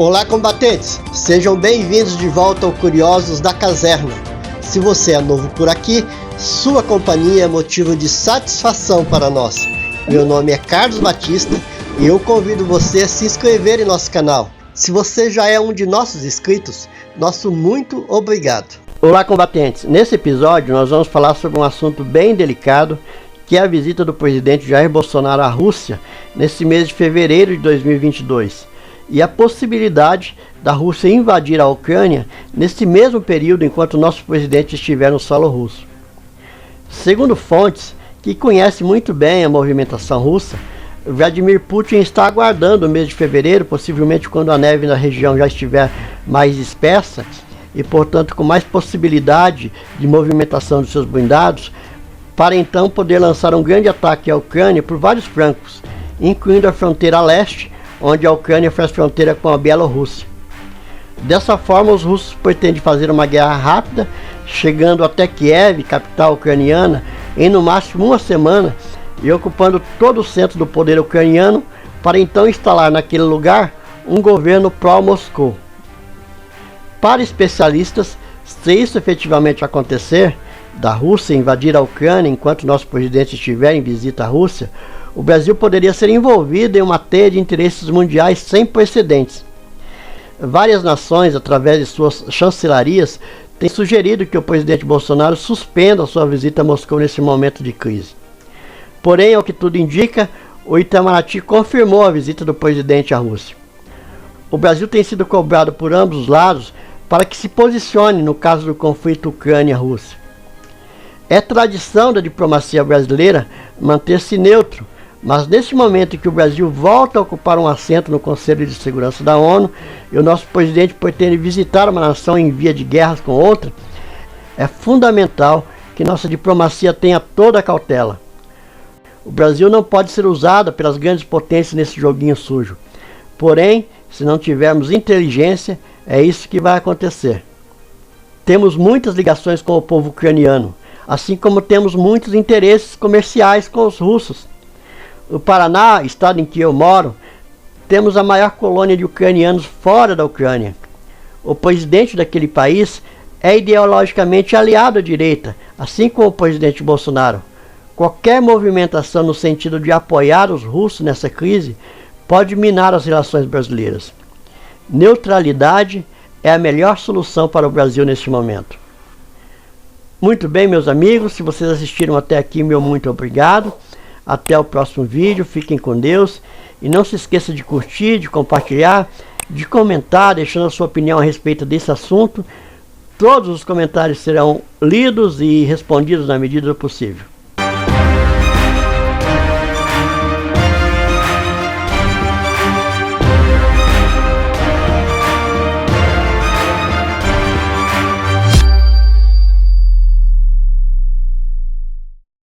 Olá, combatentes! Sejam bem-vindos de volta ao Curiosos da Caserna. Se você é novo por aqui, sua companhia é motivo de satisfação para nós. Meu nome é Carlos Batista e eu convido você a se inscrever em nosso canal. Se você já é um de nossos inscritos, nosso muito obrigado. Olá, combatentes! Nesse episódio nós vamos falar sobre um assunto bem delicado, que é a visita do presidente Jair Bolsonaro à Rússia nesse mês de fevereiro de 2022. E a possibilidade da Rússia invadir a Ucrânia nesse mesmo período enquanto nosso presidente estiver no solo russo. Segundo fontes que conhecem muito bem a movimentação russa, Vladimir Putin está aguardando o mês de fevereiro, possivelmente quando a neve na região já estiver mais espessa e, portanto, com mais possibilidade de movimentação dos seus blindados, para então poder lançar um grande ataque à Ucrânia por vários flancos, incluindo a fronteira a leste, onde a Ucrânia faz fronteira com a Bielorrússia. Dessa forma, os russos pretendem fazer uma guerra rápida, chegando até Kiev, capital ucraniana, em no máximo uma semana, e ocupando todo o centro do poder ucraniano, para então instalar naquele lugar um governo pró-Moscou. Para especialistas, se isso efetivamente acontecer, da Rússia invadir a Ucrânia enquanto nosso presidente estiver em visita à Rússia, o Brasil poderia ser envolvido em uma teia de interesses mundiais sem precedentes. Várias nações, através de suas chancelarias, têm sugerido que o presidente Bolsonaro suspenda a sua visita a Moscou nesse momento de crise. Porém, ao que tudo indica, o Itamaraty confirmou a visita do presidente à Rússia. O Brasil tem sido cobrado por ambos os lados para que se posicione no caso do conflito Ucrânia-Rússia. É tradição da diplomacia brasileira manter-se neutro, mas nesse momento em que o Brasil volta a ocupar um assento no Conselho de Segurança da ONU e o nosso presidente pretende visitar uma nação em via de guerras com outra, é fundamental que nossa diplomacia tenha toda a cautela. O Brasil não pode ser usado pelas grandes potências nesse joguinho sujo. Porém, se não tivermos inteligência, é isso que vai acontecer. Temos muitas ligações com o povo ucraniano, assim como temos muitos interesses comerciais com os russos. No Paraná, estado em que eu moro, temos a maior colônia de ucranianos fora da Ucrânia. O presidente daquele país é ideologicamente aliado à direita, assim como o presidente Bolsonaro. Qualquer movimentação no sentido de apoiar os russos nessa crise pode minar as relações brasileiras. Neutralidade é a melhor solução para o Brasil neste momento. Muito bem, meus amigos, se vocês assistiram até aqui, meu muito obrigado. Até o próximo vídeo, fiquem com Deus e não se esqueça de curtir, de compartilhar, de comentar, deixando a sua opinião a respeito desse assunto. Todos os comentários serão lidos e respondidos na medida do possível.